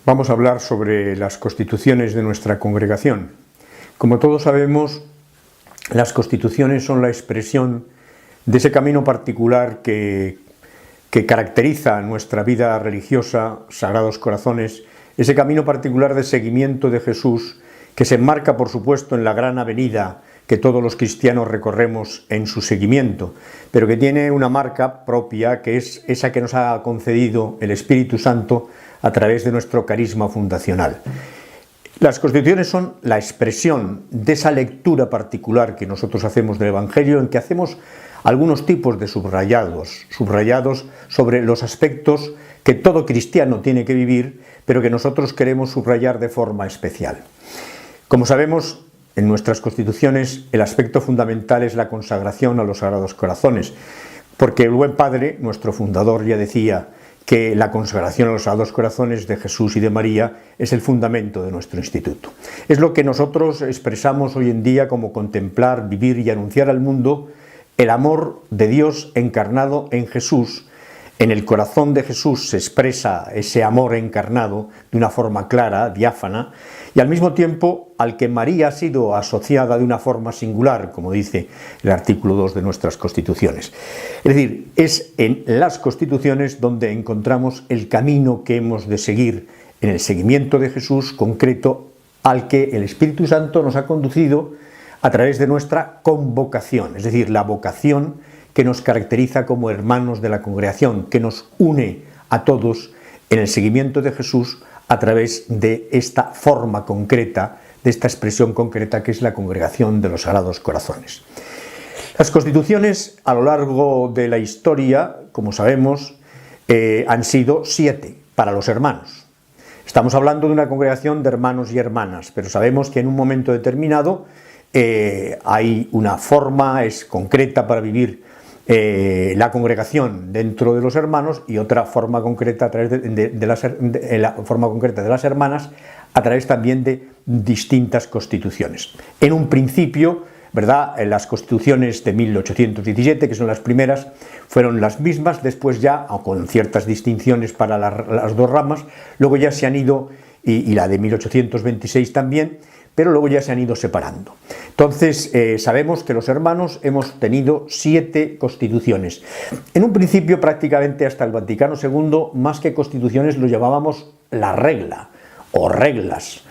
Vamos a hablar sobre las constituciones de nuestra congregación. Como todos sabemos, las constituciones son la expresión de ese camino particular que caracteriza nuestra vida religiosa, Sagrados Corazones, ese camino particular de seguimiento de Jesús, que se enmarca, por supuesto, en la gran avenida que todos los cristianos recorremos en su seguimiento, pero que tiene una marca propia, que es esa que nos ha concedido el Espíritu Santo a través de nuestro carisma fundacional. Las constituciones son la expresión de esa lectura particular que nosotros hacemos del Evangelio, en que hacemos algunos tipos de subrayados sobre los aspectos que todo cristiano tiene que vivir, pero que nosotros queremos subrayar de forma especial. Como sabemos, en nuestras constituciones el aspecto fundamental es la consagración a los Sagrados Corazones, porque el buen Padre, nuestro fundador, ya decía que la consagración a los Sagrados Corazones de Jesús y de María es el fundamento de nuestro instituto. Es lo que nosotros expresamos hoy en día como contemplar, vivir y anunciar al mundo el amor de Dios encarnado en Jesús. En el corazón de Jesús se expresa ese amor encarnado de una forma clara, diáfana, y al mismo tiempo al que María ha sido asociada de una forma singular, como dice el artículo 2 de nuestras constituciones. Es decir, es en las constituciones donde encontramos el camino que hemos de seguir en el seguimiento de Jesús concreto, al que el Espíritu Santo nos ha conducido a través de nuestra convocación, es decir, la vocación que nos caracteriza como hermanos de la congregación, que nos une a todos en el seguimiento de Jesús a través de esta forma concreta, de esta expresión concreta que es la congregación de los Sagrados Corazones. Las constituciones a lo largo de la historia, como sabemos, han sido 7 para los hermanos. Estamos hablando de una congregación de hermanos y hermanas, pero sabemos que en un momento determinado hay una forma concreta para vivir la congregación dentro de los hermanos y otra forma concreta a través la forma concreta de las hermanas a través también de distintas constituciones. En un principio, ¿verdad?, las constituciones de 1817, que son las primeras, fueron las mismas, después ya, con ciertas distinciones para las dos ramas, luego ya se han ido, y la de 1826 también, pero luego ya se han ido separando. Entonces, sabemos que los hermanos hemos tenido 7 constituciones. En un principio, prácticamente hasta el Vaticano II, más que constituciones lo llamábamos la regla o reglas.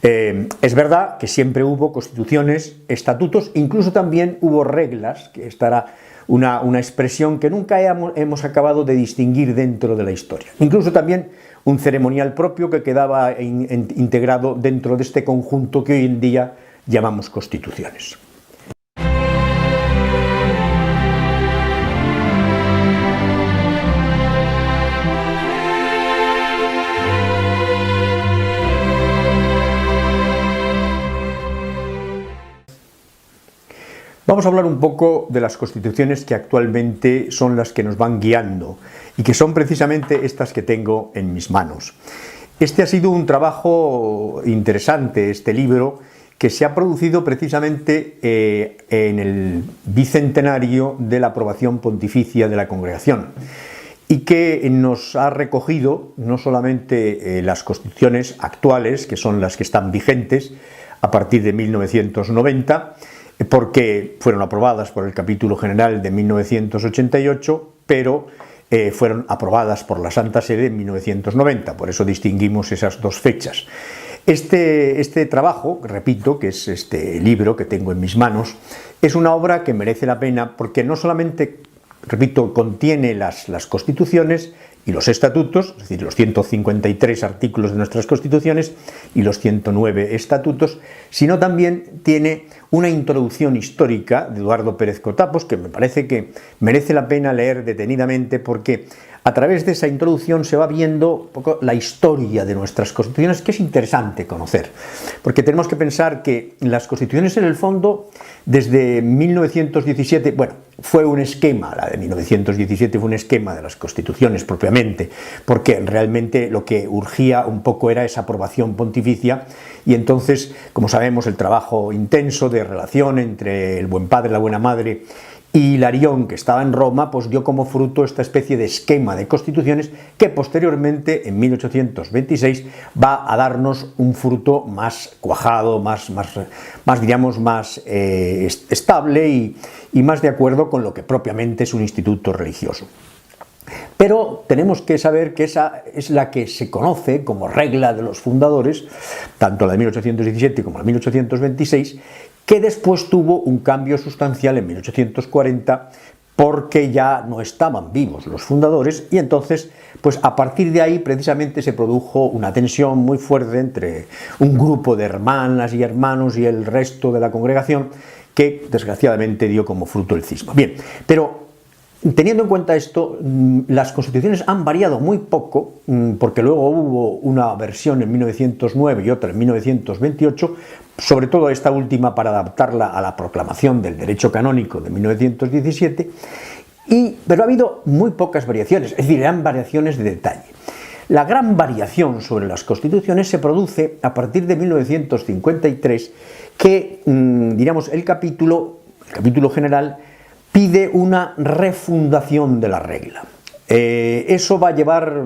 Es verdad que siempre hubo constituciones, estatutos, incluso también hubo reglas, que esta era una expresión que nunca hemos acabado de distinguir dentro de la historia. Incluso también un ceremonial propio que quedaba integrado dentro de este conjunto que hoy en día llamamos constituciones. Vamos a hablar un poco de las constituciones que actualmente son las que nos van guiando y que son precisamente estas que tengo en mis manos. Este ha sido un trabajo interesante, este libro, que se ha producido precisamente en el bicentenario de la aprobación pontificia de la congregación y que nos ha recogido no solamente las constituciones actuales, que son las que están vigentes a partir de 1990, porque fueron aprobadas por el capítulo general de 1988, pero fueron aprobadas por la Santa Sede en 1990, por eso distinguimos esas dos fechas. Este trabajo, repito, que es este libro que tengo en mis manos, es una obra que merece la pena porque no solamente, repito, contiene las constituciones y los estatutos, es decir, los 153 artículos de nuestras constituciones y los 109 estatutos, sino también tiene una introducción histórica de Eduardo Pérez Cotapos que me parece que merece la pena leer detenidamente porque a través de esa introducción se va viendo un poco la historia de nuestras constituciones, que es interesante conocer, porque tenemos que pensar que las constituciones en el fondo, desde 1917, bueno, fue un esquema, la de 1917 fue un esquema de las constituciones propiamente, porque realmente lo que urgía un poco era esa aprobación pontificia y entonces, como sabemos, el trabajo intenso de relación entre el buen padre, la buena madre y Hilarión, que estaba en Roma, pues dio como fruto esta especie de esquema de constituciones que posteriormente, en 1826, va a darnos un fruto más cuajado, más diríamos, más estable y más de acuerdo con lo que propiamente es un instituto religioso. Pero tenemos que saber que esa es la que se conoce como regla de los fundadores, tanto la de 1817 como la de 1826, que después tuvo un cambio sustancial en 1840 porque ya no estaban vivos los fundadores y entonces, pues a partir de ahí precisamente se produjo una tensión muy fuerte entre un grupo de hermanas y hermanos y el resto de la congregación que desgraciadamente dio como fruto el cisma. Bien, pero teniendo en cuenta esto, las constituciones han variado muy poco, porque luego hubo una versión en 1909 y otra en 1928, sobre todo esta última para adaptarla a la proclamación del derecho canónico de 1917, pero ha habido muy pocas variaciones, es decir, eran variaciones de detalle. La gran variación sobre las constituciones se produce a partir de 1953, que, diríamos, el capítulo general pide una refundación de la regla. Eso va a llevar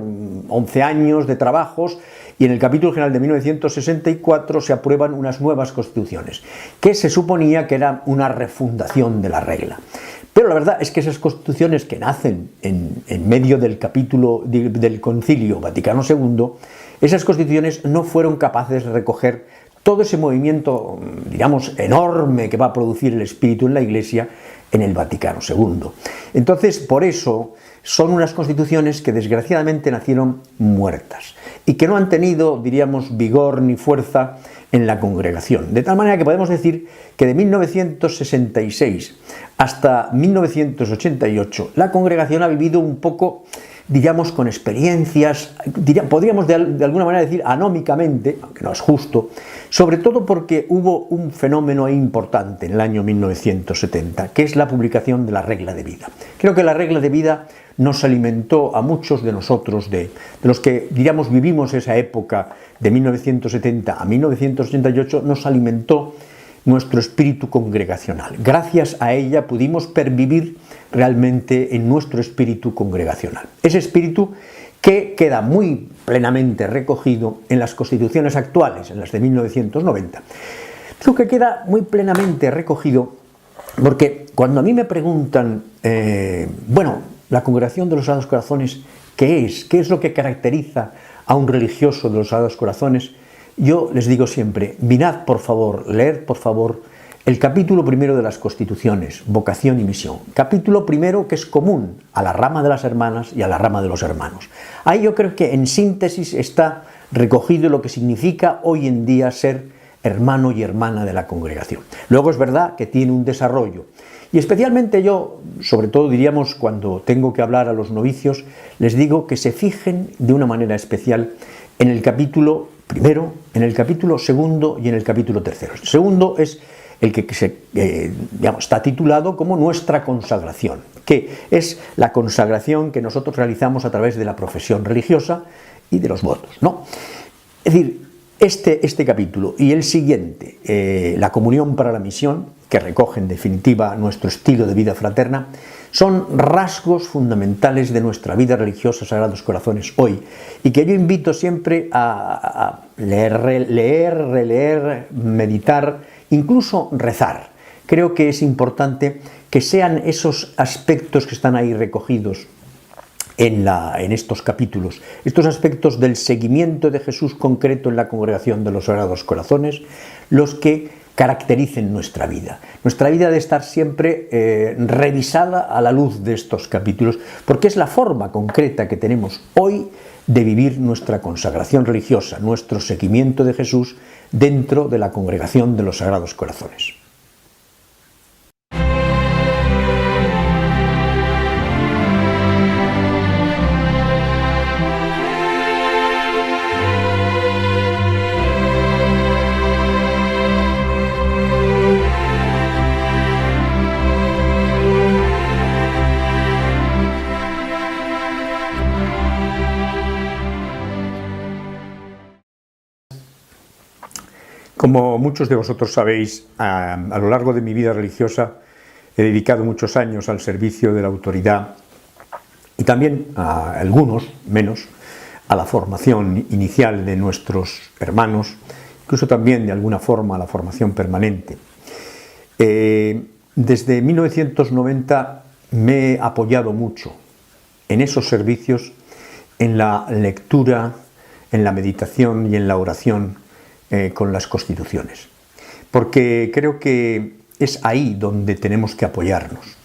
11 años de trabajos y en el capítulo general de 1964 se aprueban unas nuevas constituciones, que se suponía que era una refundación de la regla. Pero la verdad es que esas constituciones que nacen en medio del capítulo del Concilio Vaticano II, esas constituciones no fueron capaces de recoger todo ese movimiento, digamos, enorme que va a producir el espíritu en la Iglesia en el Vaticano II. Entonces, por eso, son unas constituciones que desgraciadamente nacieron muertas y que no han tenido, diríamos, vigor ni fuerza en la congregación. De tal manera que podemos decir que de 1966 hasta 1988 la congregación ha vivido un poco, digamos, con experiencias, podríamos de alguna manera decir anómicamente, aunque no es justo, sobre todo porque hubo un fenómeno importante en el año 1970, que es la publicación de la Regla de Vida. Creo que la Regla de Vida nos alimentó a muchos de nosotros, de los que, diríamos, vivimos esa época de 1970 a 1988, nos alimentó nuestro espíritu congregacional. Gracias a ella pudimos pervivir realmente en nuestro espíritu congregacional. Ese espíritu que queda muy plenamente recogido en las constituciones actuales, en las de 1990. Creo que queda muy plenamente recogido porque cuando a mí me preguntan, la congregación de los Sagrados Corazones, ¿qué es? ¿Qué es lo que caracteriza a un religioso de los Sagrados Corazones? Yo les digo siempre, mirad por favor, leed por favor el capítulo primero de las Constituciones, vocación y misión. Capítulo primero que es común a la rama de las hermanas y a la rama de los hermanos. Ahí yo creo que en síntesis está recogido lo que significa hoy en día ser hermano y hermana de la congregación. Luego es verdad que tiene un desarrollo. Y especialmente yo, sobre todo diríamos cuando tengo que hablar a los novicios, les digo que se fijen de una manera especial en el capítulo primero, en el capítulo segundo y en el capítulo tercero. El segundo es el que está titulado como nuestra consagración, que es la consagración que nosotros realizamos a través de la profesión religiosa y de los votos, ¿no? Es decir, este capítulo y el siguiente, la comunión para la misión, que recoge en definitiva nuestro estilo de vida fraterna, son rasgos fundamentales de nuestra vida religiosa Sagrados Corazones hoy y que yo invito siempre a leer, releer, meditar, incluso rezar. Creo que es importante que sean esos aspectos que están ahí recogidos en estos capítulos, estos aspectos del seguimiento de Jesús concreto en la congregación de los Sagrados Corazones, los que caractericen nuestra vida. Nuestra vida debe estar siempre revisada a la luz de estos capítulos, porque es la forma concreta que tenemos hoy de vivir nuestra consagración religiosa, nuestro seguimiento de Jesús dentro de la congregación de los Sagrados Corazones. Como muchos de vosotros sabéis, a lo largo de mi vida religiosa he dedicado muchos años al servicio de la autoridad y también a algunos, menos, a la formación inicial de nuestros hermanos, incluso también de alguna forma a la formación permanente. Desde 1990 me he apoyado mucho en esos servicios, en la lectura, en la meditación y en la oración con las constituciones, porque creo que es ahí donde tenemos que apoyarnos.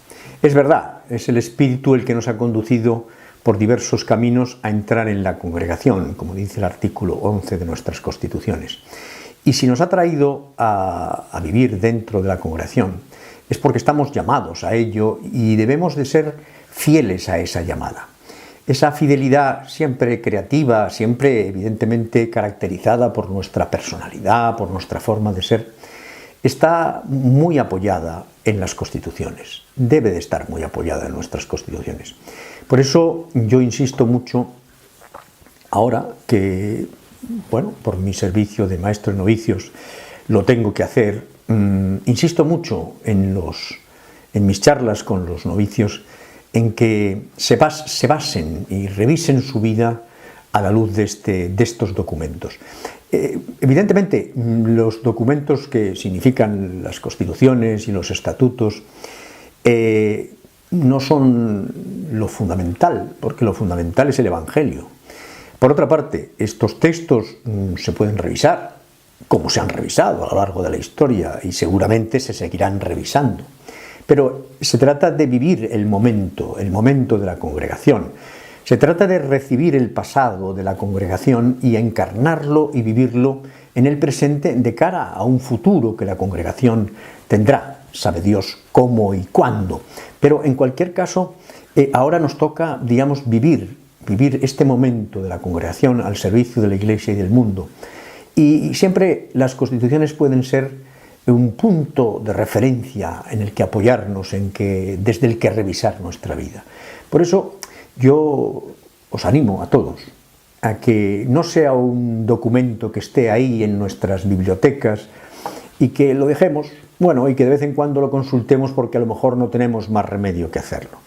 Es verdad, es el Espíritu el que nos ha conducido por diversos caminos a entrar en la congregación, como dice el artículo 11 de nuestras constituciones. Y si nos ha traído a vivir dentro de la congregación, es porque estamos llamados a ello y debemos de ser fieles a esa llamada. Esa fidelidad siempre creativa, siempre evidentemente caracterizada por nuestra personalidad, por nuestra forma de ser, está muy apoyada en las constituciones. Debe de estar muy apoyada en nuestras constituciones. Por eso yo insisto mucho, ahora que, bueno, por mi servicio de maestro de novicios lo tengo que hacer, insisto mucho en mis charlas con los novicios, en que se basen y revisen su vida a la luz de estos documentos. Evidentemente, los documentos que significan las constituciones y los estatutos no son lo fundamental, porque lo fundamental es el Evangelio. Por otra parte, estos textos se pueden revisar, como se han revisado a lo largo de la historia, y seguramente se seguirán revisando. Pero se trata de vivir el momento de la congregación. Se trata de recibir el pasado de la congregación y encarnarlo y vivirlo en el presente de cara a un futuro que la congregación tendrá. Sabe Dios cómo y cuándo. Pero en cualquier caso, ahora nos toca, digamos, vivir este momento de la congregación al servicio de la Iglesia y del mundo. Y siempre las constituciones pueden ser un punto de referencia en el que apoyarnos, desde el que revisar nuestra vida. Por eso yo os animo a todos a que no sea un documento que esté ahí en nuestras bibliotecas y que lo dejemos, bueno, y que de vez en cuando lo consultemos porque a lo mejor no tenemos más remedio que hacerlo.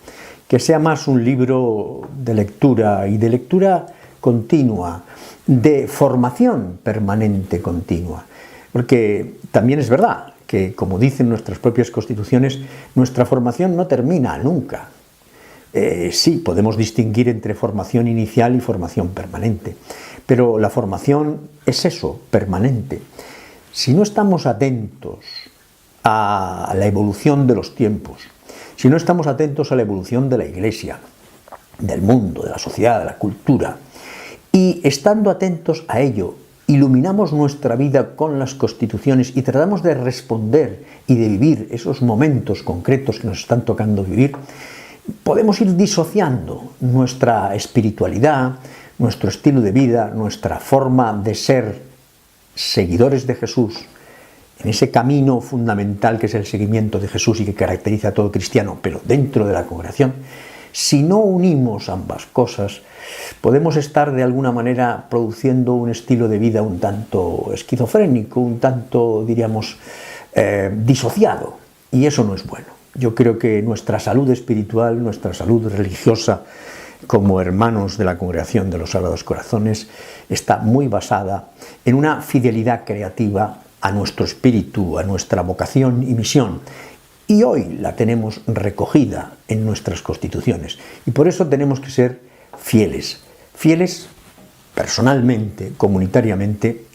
Que sea más un libro de lectura y de lectura continua, de formación permanente continua. Porque también es verdad que, como dicen nuestras propias constituciones, nuestra formación no termina nunca. Sí, podemos distinguir entre formación inicial y formación permanente, pero la formación es eso, permanente. Si no estamos atentos a la evolución de los tiempos, si no estamos atentos a la evolución de la Iglesia, del mundo, de la sociedad, de la cultura, y estando atentos a ello, iluminamos nuestra vida con las constituciones y tratamos de responder y de vivir esos momentos concretos que nos están tocando vivir, podemos ir disociando nuestra espiritualidad, nuestro estilo de vida, nuestra forma de ser seguidores de Jesús, en ese camino fundamental que es el seguimiento de Jesús y que caracteriza a todo cristiano, pero dentro de la congregación. Si no unimos ambas cosas, podemos estar de alguna manera produciendo un estilo de vida un tanto esquizofrénico, un tanto, diríamos, disociado, y eso no es bueno. Yo creo que nuestra salud espiritual, nuestra salud religiosa, como hermanos de la Congregación de los Sagrados Corazones, está muy basada en una fidelidad creativa a nuestro espíritu, a nuestra vocación y misión. Y hoy la tenemos recogida en nuestras constituciones. Y por eso tenemos que ser fieles. Fieles personalmente, comunitariamente,